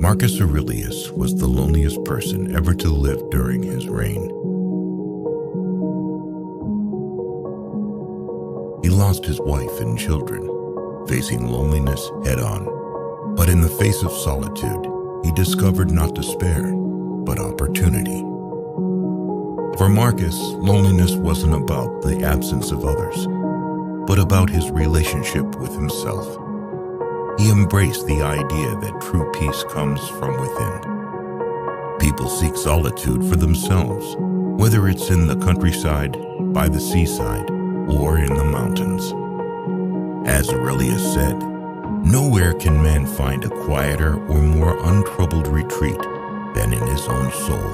Marcus Aurelius was the loneliest person ever to live during his reign. He lost his wife and children, facing loneliness head-on. But in the face of solitude, he discovered not despair, but opportunity. For Marcus, loneliness wasn't about the absence of others, but about his relationship with himself. He embraced the idea that true peace comes from within. People seek solitude for themselves, whether it's in the countryside, by the seaside, or in the mountains. As Aurelius said, nowhere can man find a quieter or more untroubled retreat than in his own soul.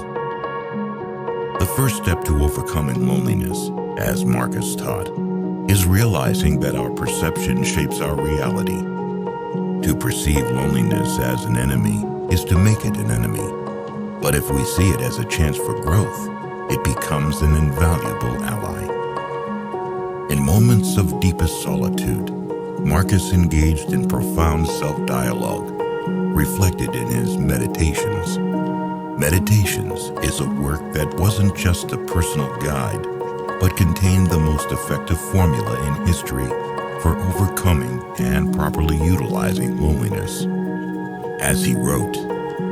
The first step to overcoming loneliness, as Marcus taught, is realizing that our perception shapes our reality. To perceive loneliness as an enemy is to make it an enemy. But if we see it as a chance for growth, it becomes an invaluable ally. In moments of deepest solitude, Marcus engaged in profound self-dialogue, reflected in his Meditations. Meditations is a work that wasn't just a personal guide, but contained the most effective formula in history for overcoming and properly utilizing loneliness. As he wrote,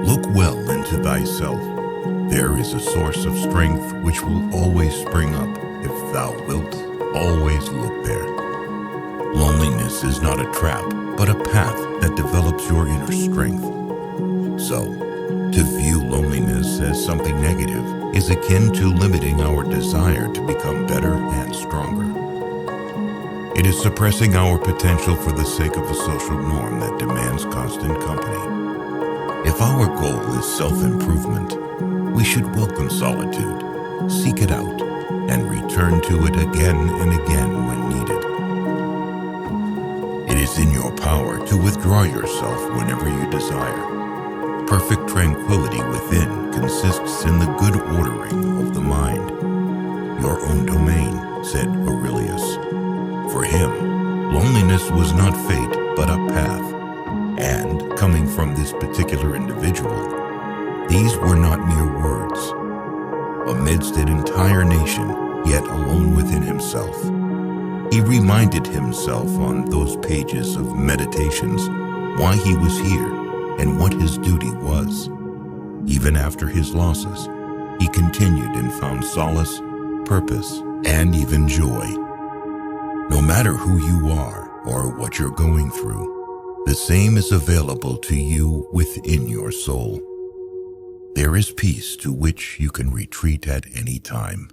"Look well into thyself. There is a source of strength which will always spring up if thou wilt always look there." Loneliness is not a trap, but a path that develops your inner strength. So, to view loneliness as something negative is akin to limiting our desire to become better and stronger. It is suppressing our potential for the sake of a social norm that demands constant company. If our goal is self-improvement, we should welcome solitude, seek it out, and return to it again and again when needed. It is in your power to withdraw yourself whenever you desire. Perfect tranquility within consists in the good ordering of the mind. Your own domain, said Aurelius. For him, loneliness was not fate, but a path. And, coming from this particular individual, these were not mere words. Amidst an entire nation, yet alone within himself, he reminded himself on those pages of Meditations why he was here and what his duty was. Even after his losses, he continued and found solace, purpose, and even joy. No matter who you are or what you're going through, the same is available to you within your soul. There is peace to which you can retreat at any time.